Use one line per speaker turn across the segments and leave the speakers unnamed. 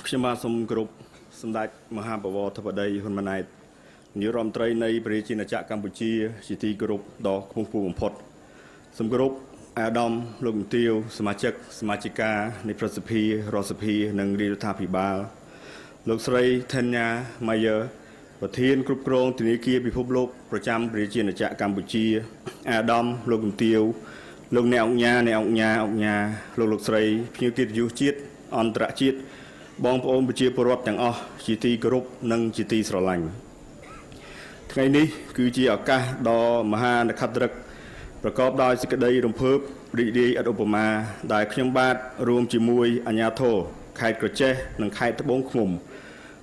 ខ្ញុំបាទសូមគោរពសម្ដេចមហាបវរធិបតីហ៊ុនម៉ាណែតនាយករដ្ឋមន្ត្រីនៃប្រជាជាតិកម្ពុជាជាទីគោរពដ៏ខ្ពង់ខ្ពស់បំផុតសូមគោរពអាដាមលោកមន្ត្រីសមាជិកសមាជិកានៃប្រសិទ្ធិរដ្ឋសភានិងរាជរដ្ឋាភិបាលលោកស្រីថេនញ៉ាម៉ាយើប្រធានគ្រប់គ្រងធនាគារពិភពលោកប្រចាំប្រជាជាតិកម្ពុជាអាដាមលោកមន្ត្រីលោកអ្នកអង្គញាលោកស្រីភ្ញៀវកិត្តិយសជាតិអន្តរជាតិបងប្អូនប្រជាពលរដ្ឋទាំងអស់ជាទីគោរពនិងជាទីស្រឡាញ់ថ្ងៃនេះគឺជាឱកាសដ៏មហានក្ខត្តរឹកប្រកបដោយសេចក្តីរំភើបរីករាយឥតឧបមាដែលខ្ញុំបាទរួមជាមួយអាជ្ញាធរខេត្តក្រចេះនិងខេត្តត្បូងឃ្មុំ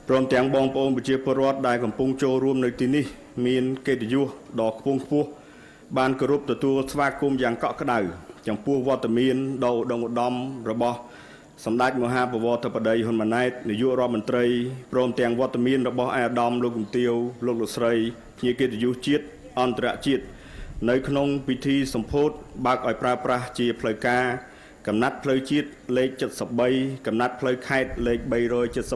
ព្រមទាំងបងប្អូនប្រជាពលរដ្ឋដែលកំពុងចូលរួមនៅទីនេះមានកិត្តិយសដ៏ខ្ពង់ខ្ពស់បានគោរពទទួលស្វាគមន៍យ៉ាងកក់ក្ដៅចំពោះវត្តមានដ៏ឧត្តមឧត្តមរបស់សម្ដេចមហាបវរធិបតីហ៊ុនម៉ាណែតនាយករដ្ឋមន្ត្រីព្រមទាំងវត្តមានរបស់អាដាមលោកមន្ត្រីលោកស្រីភ្ញៀវកិត្តិយសជាតិអន្តរជាតិនៅក្នុងពិធីសម្ពោធបើកឲ្យប្រើប្រាស់ជាផ្លូវការកំណត់ផ្លូវជាតិលេខ73កំណត់ផ្លូវខេត្តលេខ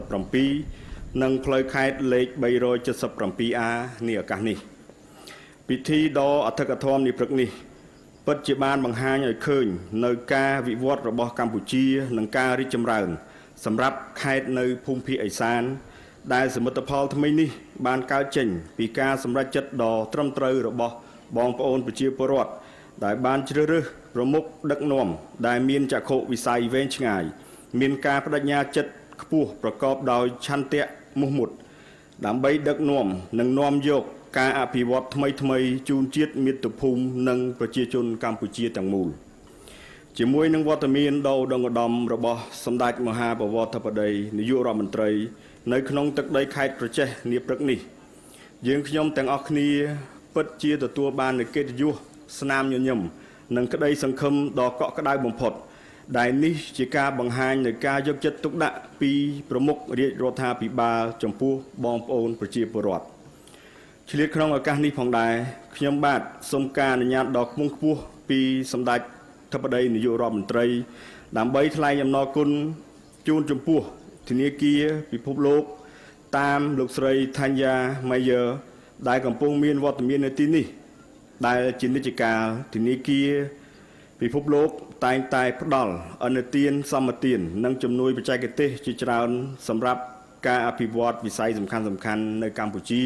377និងផ្លូវខេត្តលេខ 377A នេះឱកាសនេះពិធីដ៏អធិកអធមនេះព្រឹកនេះពិតជាបានបង្ហាញឲ្យឃើញនៅការវិវត្តរបស់កម្ពុជានិងការរីកចម្រើនសម្រាប់ខេត្តនៅភូមិភាគឦសានដែលសមិទ្ធផលថ្មីនេះបានកើតចេញពីការសម្រេចចិត្តដ៏ត្រឹមត្រូវរបស់បងប្អូនប្រជាពលរដ្ឋដែលបានជ្រើសរើសប្រមុខដឹកនាំដែលមានចក្ខុវិស័យវែងឆ្ងាយមានការបដិញ្ញាចិត្តខ្ពស់ប្រកបដោយឆន្ទៈមោះមុតដើម្បីដឹកនាំនិងនាំយកការអភិវឌ្ឍថ្មីជូនជាតិមាតុភូមិនិងប្រជាជនកម្ពុជាទាំងមូលជាមួយនឹងវត្តមានដ៏ឧត្តមឧត្តមរបស់សម្ដេចមហាបវរធិបតីនាយករដ្ឋមន្ត្រីនៅក្នុងទឹកដីខេត្តក្រចេះនាព្រឹកនេះយើងខ្ញុំទាំងអស់គ្នាពិតជាទទួលបាននូវកិត្តិយសស្នាមញញឹមនិងក្តីសង្ឃឹមដ៏កក់ក្ដៅបំផុតដែលនេះជាការបង្ហាញនៃការយកចិត្តទុកដាក់ពីប្រមុខរាជរដ្ឋាភិបាលចំពោះបងប្អូនប្រជាពលរដ្ឋឆ្លៀតក្នុងឱកាសនេះផងដែរខ្ញុំបាទសូមការអនុញ្ញាតដ៏ខ្ពង់ខ្ពស់ពីសម្ដេចធិបតីនាយករដ្ឋមន្ត្រីដើម្បីថ្លែងអំណរគុណជូនចំពោះធនាគារពិភពលោកតាមលោកស្រីថាញ់យ៉ាម៉ាយើដែលកំពុងមានវត្តមាននៅទីនេះដែលជានិច្ចកាលធនាគារពិភពលោកតែងតែផ្ដល់អនុទានសម្បទាននិងជំនួយបច្ចេកទេសជាច្រើនសម្រាប់ការអភិវឌ្ឍវិស័យសំខាន់នៅកម្ពុជា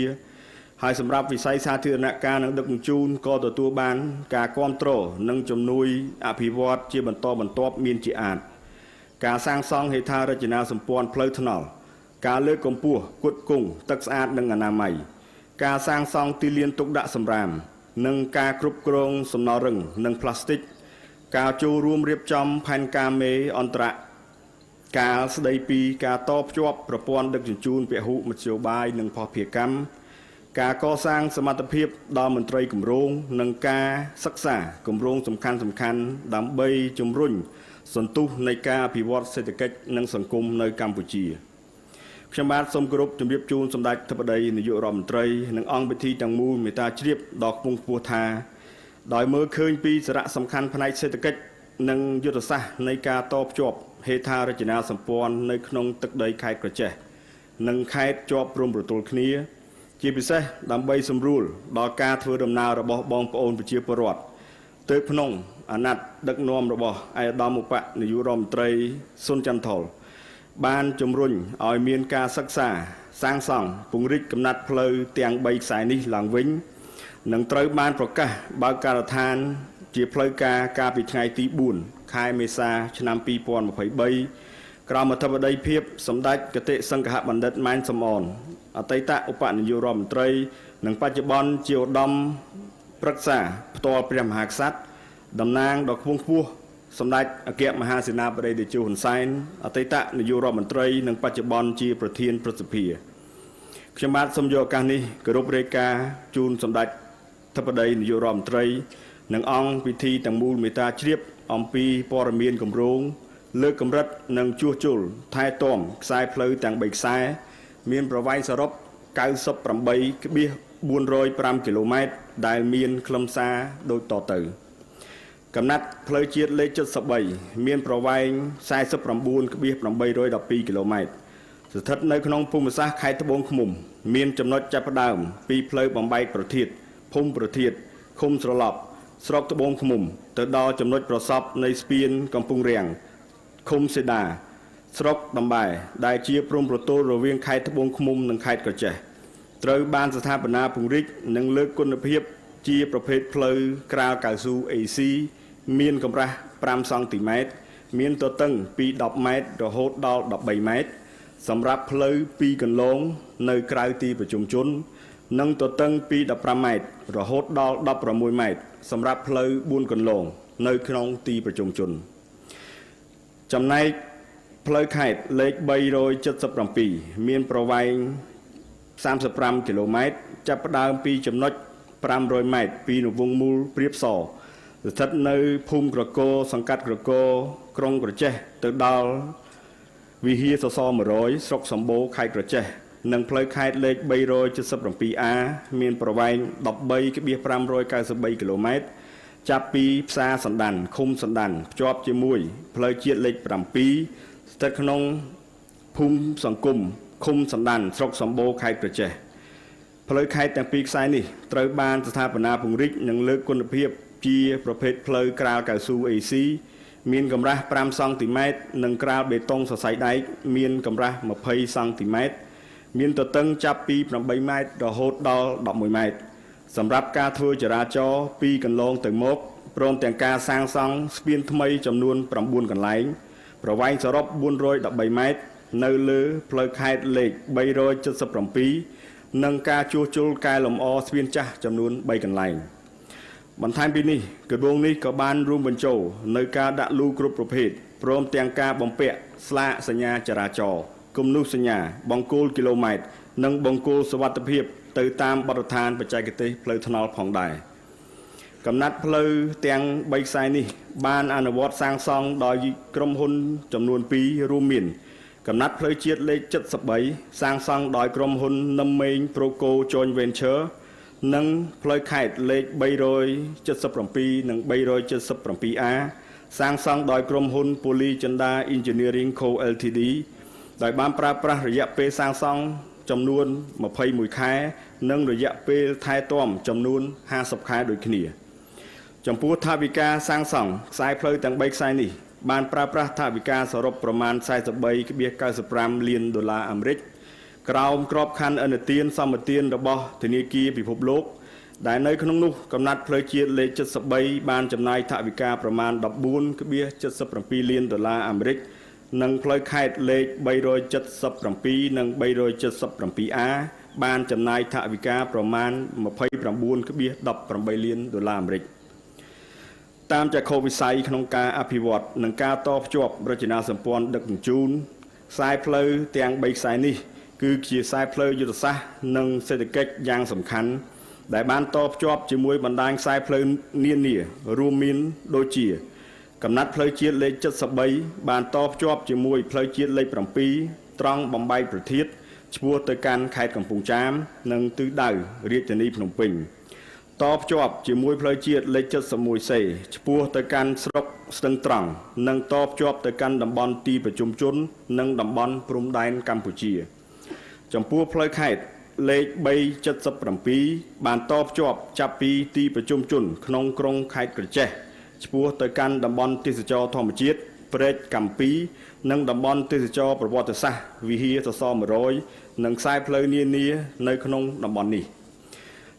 ហើយសម្រាប់វិស័យសាធារណការនិងដឹកជញ្ជូនក៏ទទួលបានការគ្រប់គ្រងនិងជំនួយអភិវឌ្ឍជាបន្តបន្ទាប់មានជាអាចការសាងសង់ហេដ្ឋារចនាសម្ព័ន្ធផ្លូវថ្នល់ការលើកកម្ពស់ផ្គត់ផ្គង់ទឹកស្អាតនិងអនាម័យការសាងសង់ទីលានទុកដាក់សម្រាមនិងការគ្រប់គ្រងសំណល់រឹងនិងផ្លាស្ទិកការចូលរួមរៀបចំផែនការមេអន្តរការស្ដីពីការតភ្ជាប់ប្រព័ន្ធដឹកជញ្ជូនពហុមធ្យោបាយនិងភស្តុភារកម្មការកសាងសមត្ថភាពដល់មន្ត្រីគម្រោងនិងការសិក្សាគម្រោងសំខាន់ដើម្បីជំរុញសន្ទុះនៃការអភិវឌ្ឍសេដ្ឋកិច្ចនិងសង្គមនៅកម្ពុជាខ្ញុំបាទសូមគោរពជម្រាបជូនសម្ដេចធិបតីនាយករដ្ឋមន្ត្រីនិងអង្គពិធីទាំងមូលមេត្តាជ្រាបដល់ខ្ពង់ខ្ពស់ថាដោយមើលឃើញពីសារៈសំខាន់ផ្នែកសេដ្ឋកិច្ចនិងយុទ្ធសាស្ត្រនៃការតភ្ជាប់ហេដ្ឋារចនាសម្ព័ន្ធនៅក្នុងទឹកដីខេត្តក្រចេះនិងខេត្តជាប់ព្រំប្រទល់គ្នាជាពិសេសដើម្បីសម្រួលដល់ការធ្វើដំណើររបស់បងប្អូនប្រជាពលរដ្ឋទៅក្នុងអាណត្តិដឹកនាំរបស់ឯកឧត្តមឧបនាយករដ្ឋមន្ត្រីស៊ុនច័ន្ទថុលបានជំរុញឲ្យមានការសិក្សាសាងសង់ពង្រីកកំណត់ផ្លូវទាំង3ខ្សែនេះឡើងវិញនិងត្រូវបានប្រកាសបើកការដ្ឋានជាផ្លូវការកាលពីថ្ងៃទី4ខែមេសាឆ្នាំ2023ក្រោមអធិបតីភាពសម្ដេចគតិសង្ឃបណ្ឌិតម៉ែនសំអនអតីតឧបនាយករដ្ឋមន្ត្រីនិងបច្ចុប្បន្នជាឧត្តមប្រឹក្សាផ្ទាល់ព្រះមហាក្សត្រតំណាងដ៏ខ្ពង់ខ្ពស់សម្ដេចអគ្គមហាសេនាបតីតេជោហ៊ុនសែនអតីតនាយករដ្ឋមន្ត្រីនិងបច្ចុប្បន្នជាប្រធានព្រឹទ្ធសភាខ្ញុំបាទសូមយកឱកាសនេះគោរពរាយការណ៍ជូនសម្ដេចធិបតីនាយករដ្ឋមន្ត្រីនិងអង្គពិធីទាំងមូលមេត្តាជ្រាបអំពីព័ត៌មានគម្រោងលើកកម្រិតនិងជួសជុលថែទាំខ្សែផ្លូវទាំង3ខ្សែមានប្រវែងសរុប 98.405 គីឡូម៉ែត្រដែលមានខ្លឹមសារដូចតទៅកំណត់ផ្លូវជាតិលេខ73មានប្រវែង 49.812 គីឡូម៉ែត្រ ស្ថិតនៅក្នុងភូមិសាស្ត្រខេត្តត្បូងឃ្មុំមានចំណុចចាប់ផ្ដើមពីផ្លូវបំបែកប្រធាតភូមិប្រធាតឃុំស្រឡប់ស្រុកត្បូងឃ្មុំទៅដល់ចំណុចប្រសពនៃស្ពានកំពង់រាំងឃុំសេដាស្រុកដំបែដែលជាព្រំប្រទល់រវាងខេត្តត្បូងឃ្មុំនិងខេត្តក្រចេះត្រូវបានស្ថាបនាពង្រីកនិងលើកគុណភាពជាប្រភេទផ្លូវក្រាលកៅស៊ូ AC មានកម្រាស់5សង់ទីម៉ែត្រមានទទឹងពី10ម៉ែត្ររហូតដល់13ម៉ែត្រសម្រាប់ផ្លូវ2គន្លងនៅក្រៅទីប្រជុំជននិងទទឹងពី15ម៉ែត្ររហូតដល់16ម៉ែត្រសម្រាប់ផ្លូវ4គន្លងនៅក្នុងទីប្រជុំជនចំណែកផ្លូវខេត្តលេខ377មានប្រវែង35គីឡូម៉ែត្រចាប់ផ្ដើមពីចំណុច500ម៉ែត្រពីរង្វង់មូលព្រាបសស្ថិតនៅភូមិក្រគរសង្កាត់ក្រគរក្រុងក្រចេះទៅដល់វិហារសសរ100ស្រុកសម្បូរខេត្តក្រចេះនិងផ្លូវខេត្តលេខ 377A មានប្រវែង 13,593 គីឡូម៉ែត្រចាប់ពីផ្សារសណ្ដានឃុំសណ្ដានភ្ជាប់ជាមួយផ្លូវជាតិលេខ 7 ស្ថិតក្នុងភូមិសង្គមឃុំសណ្ដានស្រុកសម្បូរខេត្តក្រចេះផ្លូវខេត្តទាំងពីរខ្សែនេះត្រូវបានស្ថាបនាពង្រីកនិងលើកគុណភាពជាប្រភេទផ្លូវក្រាលកៅស៊ូ AC មានកម្រាស់5សង់ទីម៉ែត្រនិងក្រាលបេតុងសរសៃដែកមានកម្រាស់20សង់ទីម៉ែត្រមានទទឹងចាប់ពី8ម៉ែត្ររហូតដល់11ម៉ែត្រសម្រាប់ការធ្វើចរាចរណ៍ពីកន្លងទៅមកព្រមទាំងការសាងសង់ស្ពានថ្មីចំនួន9កន្លែងប្រវែងសរុប413ម៉ែត្រនៅលើផ្លូវខេត្តលេខ377និងការជួសជុលកែលម្អស្ពានចាស់ចំនួន3កន្លែងបន្ថែមពីនេះគម្រោងនេះក៏បានរួមបញ្ចូលនៅការដាក់លូគ្រប់ប្រភេទព្រមទាំងការបំពាក់ស្លាកសញ្ញាចរាចរណ៍គំនូសសញ្ញាបង្គោលគីឡូម៉ែត្រនិងបង្គោលសុវត្ថិភាពទៅតាមបទដ្ឋានបច្ចេកទេសផ្លូវថ្នល់ផងដែរកំណត់ផ្លូវទាំង3ខ្សែនេះបានអនុវត្តសាងសង់ដោយក្រុមហ៊ុនចំនួន2រួមមានកំណត់ផ្លូវជាតិលេខ73សាងសង់ដោយក្រុមហ៊ុននឹមមេង Proco Joint Venture និងផ្លូវខេត្តលេខ377និង 377A សាងសង់ដោយក្រុមហ៊ុន Polychanda Engineering Co Ltd ដោយបានប្រើប្រាស់រយៈពេលសាងសង់ចំនួន21ខែនិងរយៈពេលថែទាំចំនួន50ខែដូចគ្នាចំពោះថវិកាសាងសង់ខ្សែផ្លូវទាំង3ខ្សែនេះបានប្រើប្រាស់ថវិកាសរុបប្រមាណ 43.95 លានដុល្លារអាមេរិកក្រោមក្របខ័ណ្ឌឥណទានសម្បទានរបស់ធនាគារពិភពលោកដែលនៅក្នុងនោះកំណត់ផ្លូវជាតិលេខ73បានចំណាយថវិកាប្រមាណ 14.77 លានដុល្លារអាមេរិកនិងផ្លូវខេត្តលេខ377និង 377A បានចំណាយថវិកាប្រមាណ 29.18 លានដុល្លារអាមេរិកតាមចក្ខុវិស័យក្នុងការអភិវឌ្ឍនិងការតភ្ជាប់រចនាសម្ព័ន្ធដឹកជញ្ជូនខ្សែផ្លូវទាំង3ខ្សែនេះគឺជាខ្សែផ្លូវយុទ្ធសាស្ត្រនិងសេដ្ឋកិច្ចយ៉ាងសំខាន់ដែលបានតភ្ជាប់ជាមួយបណ្ដាញខ្សែផ្លូវនានារួមមានដូចជាកំណត់ផ្លូវជាតិលេខ73បានតភ្ជាប់ជាមួយផ្លូវជាតិលេខ7ត្រង់បំបែកប្រធាតឆ្ពោះទៅកាន់ខេត្តកំពង់ចាមនិងទិសដៅរាជធានីភ្នំពេញតភ្ជាប់ជាមួយផ្លូវជាតិលេខ71Cឆ្ពោះទៅកាន់ស្រុកស្ទឹងត្រង់និងតភ្ជាប់ទៅកាន់តំបន់ទីប្រជុំជននិងតំបន់ព្រំដែនកម្ពុជាចំពោះផ្លូវខេត្តលេខ377បានតភ្ជាប់ចាប់ពីទីប្រជុំជនក្នុងក្រុងខេត្តក្រចេះឆ្ពោះទៅកាន់តំបន់ទេសចរធម្មជាតិព្រែកកាំពីនិងតំបន់ទេសចរប្រវត្តិសាស្ត្រវិហារសសរ100និងខ្សែផ្លូវនានានៅក្នុងតំបន់នេះ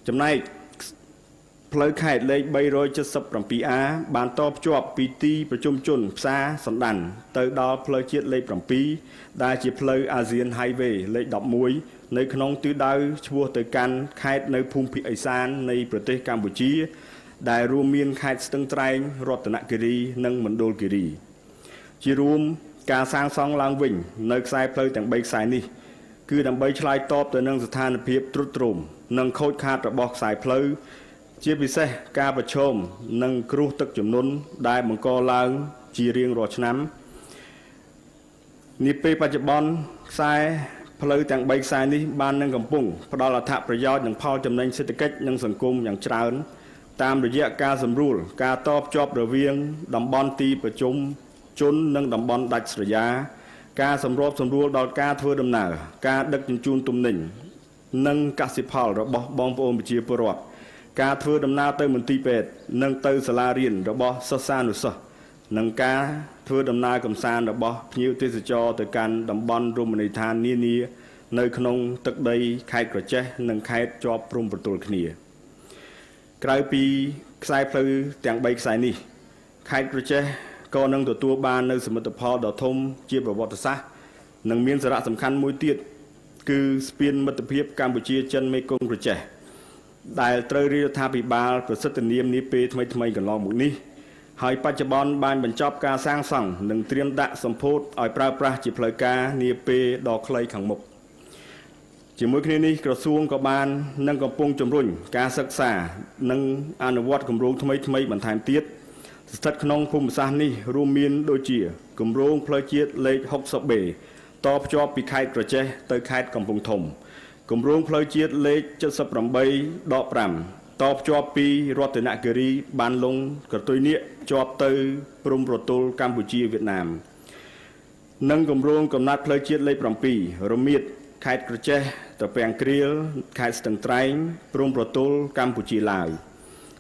ចំណែកផ្លូវខេត្តលេខ377Aបានតភ្ជាប់ពីទីប្រជុំជនផ្សារសណ្ដានទៅដល់ផ្លូវជាតិលេខ7ដែលជាផ្លូវ ASEAN Highway លេខ11នៅក្នុងទិសដៅឆ្ពោះទៅកាន់ខេត្តនៅភូមិភាគឦសាននៃប្រទេសកម្ពុជាដែលរួមមានខេត្តស្ទឹងត្រែងរតនគិរីនិងមណ្ឌលគិរីជារួមការសាងសង់ឡើងវិញនៅខ្សែផ្លូវទាំង3ខ្សែនេះគឺដើម្បីឆ្លើយតបទៅនឹងស្ថានភាពទ្រុឌទ្រោមនិងខូចខាតរបស់ខ្សែផ្លូវជាពិសេសការប្រឈមនឹងគ្រោះទឹកជំនន់ដែលបង្កឡើងជារៀងរាល់ឆ្នាំនាពេលបច្ចុប្បន្នខ្សែផ្លូវទាំង3ខ្សែនេះបាននឹងកំពុងផ្ដល់អត្ថប្រយោជន៍និងផលចំណេញសេដ្ឋកិច្ចនិងសង្គមយ៉ាងច្រើនតាមរយៈការសម្រួលការតភ្ជាប់រវាងតំបន់ទីប្រជុំជននិងតំបន់ដាច់ស្រយាល ការសម្របសម្រួលដល់ការធ្វើដំណើរការដឹកជញ្ជូនទំនិញនិងកសិផលរបស់បងប្អូនប្រជាពលរដ្ឋការធ្វើដំណើរទៅមន្ទីរពេទ្យនិងទៅសាលារៀនរបស់សិស្សានុសិស្សនិងការធ្វើដំណើរកម្សាន្តរបស់ភ្ញៀវទេសចរទៅកាន់តំបន់រមណីយដ្ឋាននានានៅក្នុងទឹកដីខេត្តក្រចេះនិងខេត្តជាប់ព្រំប្រទល់គ្នាក្រៅពីខ្សែផ្លូវទាំង3ខ្សែនេះខេត្តក្រចេះក៏នឹងទទួលបាននូវសមិទ្ធផលដ៏ធំជាប្រវត្តិសាស្ត្រនិងមានសារៈសំខាន់មួយទៀតគឺស្ពានមិត្តភាពកម្ពុជាចិនមេគង្គក្រចេះដែលត្រូវរាជរដ្ឋាភិបាលប្រសិទ្ធនាមនាពេលថ្មីកន្លងមកនេះហើយបច្ចុប្បន្នបានបញ្ចប់ការសាងសង់និងត្រៀមដាក់សម្ពោធឲ្យប្រើប្រាស់ជាផ្លូវការនាពេលដ៏ខ្លីខាងមុខជាមួយគ្នានេះក្រសួងក៏បាននឹងកំពុងជំរុញការសិក្សានិងអនុវត្តគម្រោងថ្មីបន្ថែមទៀតស្ថិតក្នុងភូមិសាស្ត្រនេះរួមមានដូចជាគម្រោងផ្លូវជាតិលេខ 60B តភ្ជាប់ពីខេត្តក្រចេះទៅខេត្តកំពង់ធំគម្រោងផ្លូវជាតិលេខ 78/5 តភ្ជាប់ពីរតនគិរីបានលុងក្រទុយនៀកជាប់ទៅព្រំប្រទល់កម្ពុជាវៀតណាមនិងគម្រោងកំណត់ផ្លូវជាតិលេខ 7 រមៀតខេត្តក្រចេះត្រពាំងគ្រៀលខេត្តស្ទឹងត្រែងព្រំប្រទល់កម្ពុជាឡាវ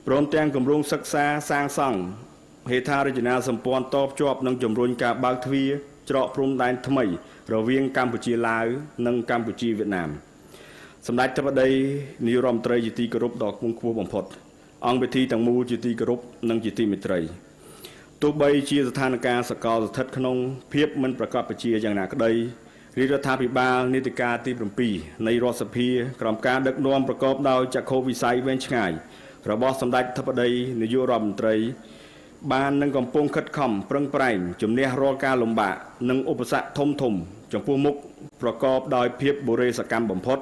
ព្រមទាំងគម្រោងសិក្សាសាងសង់ហេដ្ឋារចនាសម្ព័ន្ធតភ្ជាប់និងជំរុញការបើកទ្វារច្រកព្រំដែនថ្មីរវាងកម្ពុជាឡាវនិងកម្ពុជាវៀតណាមសម្ដេចទឹកដីនាយរដ្ឋមន្ត្រីជាទីគោរពដ៏ខ្ពង់ខ្ពស់បំផុតអង្គពិធីទាំងមូលជាទីគោរពនិងជាទីមេត្រីទោះបីជាស្ថានភាពសកលស្ថិតក្នុងភាពមិនប្រកបប្រជាយ៉ាងណាក្តីរាជរដ្ឋាភិបាលនីតិកាលទី7នៃរដ្ឋសភាក្រោមការដឹកនាំប្រកបដោយចក្ខុវិស័យវែងឆ្ងាយរបស់សម្ដេចអធិបតីនាយករដ្ឋមន្ត្រីបាននឹងកំពុងខិតខំប្រឹងប្រែងជំនះរាល់ការលំបាកនិងឧបសគ្គធំចំពោះមុខប្រកបដោយភាពបុរេសកម្មបំផុត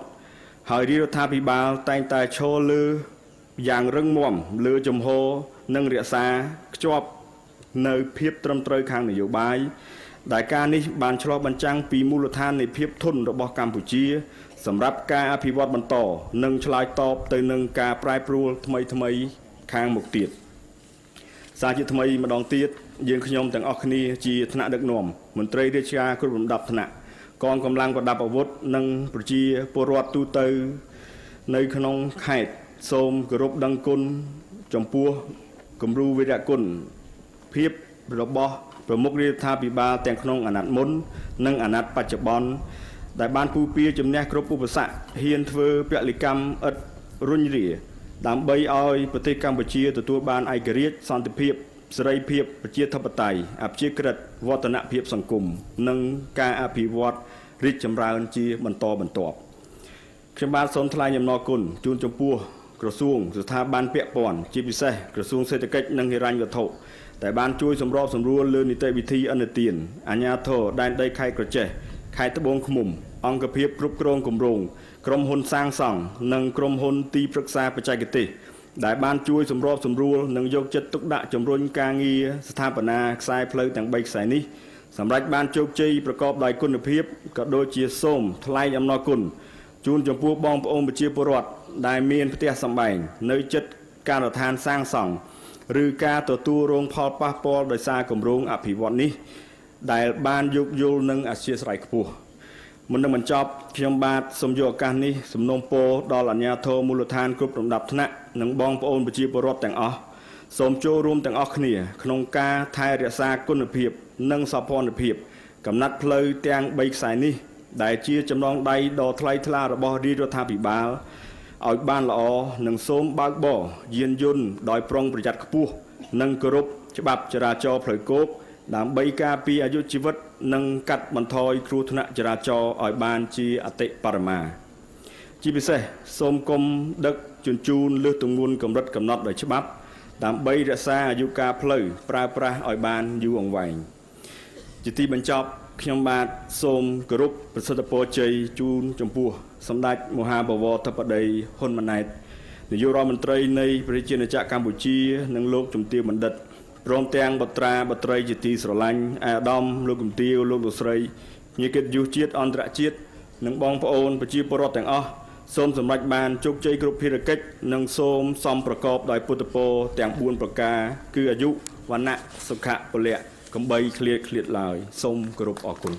ហើយរាជរដ្ឋាភិបាលតែងតែឈរលើយ៉ាងរឹងមាំលើជំហរនិងរក្សាខ្ជាប់នៅភាពត្រឹមត្រូវខាងនយោបាយដែលការនេះបានឆ្លុះបញ្ចាំងពីមូលដ្ឋាននៃភាពធន់របស់កម្ពុជាសម្រាប់ការអភិវឌ្ឍបន្តនិងឆ្លើយតបទៅនឹងការប្រែប្រួលថ្មីខាងមុខទៀតសារជាថ្មីម្ដងទៀតយើងខ្ញុំទាំងអស់គ្នាជាថ្នាក់ដឹកនាំមន្ត្រីរាជការគ្រប់លំដាប់ថ្នាក់កងកម្លាំងប្រដាប់អាវុធនិងប្រជាពលរដ្ឋទូទៅនៅក្នុងខេត្តសូមគោរពដឹងគុណចំពោះគំរូវីរគុណភាពរបស់ប្រមុខរាជរដ្ឋាភិបាលទាំងក្នុងអាណត្តិមុននិងអាណត្តិបច្ចុប្បន្នដែលបានពុះពៀជំនះគ្រប់ឧបសគ្គហ៊ានធ្វើពលកម្មឥតរុញរាដើម្បីឲ្យប្រទេសកម្ពុជាទទួលបានឯករាជ្យសន្តិភាពសេរីភាពប្រជាធិបតេយ្យអព្យាក្រឹតវឌ្ឍនភាពសង្គមនិងការអភិវឌ្ឍរីកចម្រើនជាបន្តបន្ទាប់ខ្ញុំបាទសូមថ្លែងអំណរគុណជូនចំពោះក្រសួងស្ថាប័នពាក់ព័ន្ធជាពិសេសក្រសួងសេដ្ឋកិច្ចនិងហិរញ្ញវត្ថុដែលបានជួយសម្របសម្រួលលើនីតិវិធីឥណទានអាជ្ញាធរដែនដីខេត្តក្រចេះខេត្តត្បូងឃ្មុំអង្គភាពគ្រប់គ្រងគម្រោងក្រុមហ៊ុនសាងសង់និងក្រុមហ៊ុនទីប្រឹក្សាបច្ចេកទេសដែលបានជួយសម្របសម្រួលនិងយកចិត្តទុកដាក់ជំរុញការងារស្ថាបនាខ្សែផ្លូវទាំង3ខ្សែនេះសម្រាប់បានជោគជ័យប្រកបដោយគុណភាពក៏ដូចជាសូមថ្លែងអំណរគុណជូនចំពោះបងប្អូនប្រជាពលរដ្ឋដែលមានផ្ទះសម្បែងនៅជិតការដ្ឋានសាងសង់ឬការទទួលរងផលប៉ះពាល់ដោយសារគម្រោងអភិវឌ្ឍនេះដែលបានយោគយល់និងអធ្យាស្រ័យខ្ពស់មុននឹងបញ្ចប់ខ្ញុំបាទសូមយកឱកាសនេះសំណូមពរដល់អាជ្ញាធរមូលដ្ឋានគ្រប់លំដាប់ថ្នាក់និងបងប្អូនប្រជាពលរដ្ឋទាំងអស់សូមចូលរួមទាំងអស់គ្នាក្នុងការថែរក្សាគុណភាពនិងសោភ័ណភាពកំណត់ផ្លូវទាំង3ខ្សែនេះដែលជាចំណងដៃដ៏ថ្លៃថ្លារបស់រាជរដ្ឋាភិបាលឲ្យបានល្អនិងសូមបើកបរយានយន្តដោយប្រុងប្រយ័ត្នខ្ពស់និងគោរពច្បាប់ចរាចរណ៍ផ្លូវគោកដើម្បីការពារអាយុជីវិតនិងកាត់បន្ថយគ្រោះថ្នាក់ចរាចរណ៍ឲ្យបានជាអតិបរមាជាពិសេសសូមកុំដឹកជញ្ជូនលើសទម្ងន់កម្រិតកំណត់ដោយច្បាប់ដើម្បីរក្សាអាយុកាលផ្លូវប្រើប្រាស់ឲ្យបានយូរអង្វែងជាទីបញ្ចប់ខ្ញុំបាទសូមគោរពប្រសិទ្ធពរជ័យជូនចំពោះសម្ដេចមហាបវរធិបតីហ៊ុនម៉ាណែតនាយករដ្ឋមន្ត្រីនៃប្រជាជាតិកម្ពុជានិងលោកជំទាវបណ្ឌិតព្រមទាំងបុត្រាបុត្រីជាទីស្រឡាញ់អាដាមលោកជំទាវលោកលោកស្រីញាតិកិត្តិយសជាតិអន្តរជាតិនិងបងប្អូនប្រជាពលរដ្ឋទាំងអស់សូមសម្រេចបានជោគជ័យគ្រប់ភារកិច្ចនិងសូមសំប្រកបដោយពុទ្ធពរទាំង4ប្រការគឺអាយុវណ្ណៈសុខៈពលៈកំបីឃ្លាតឡើយសូមគោរពអរគុណ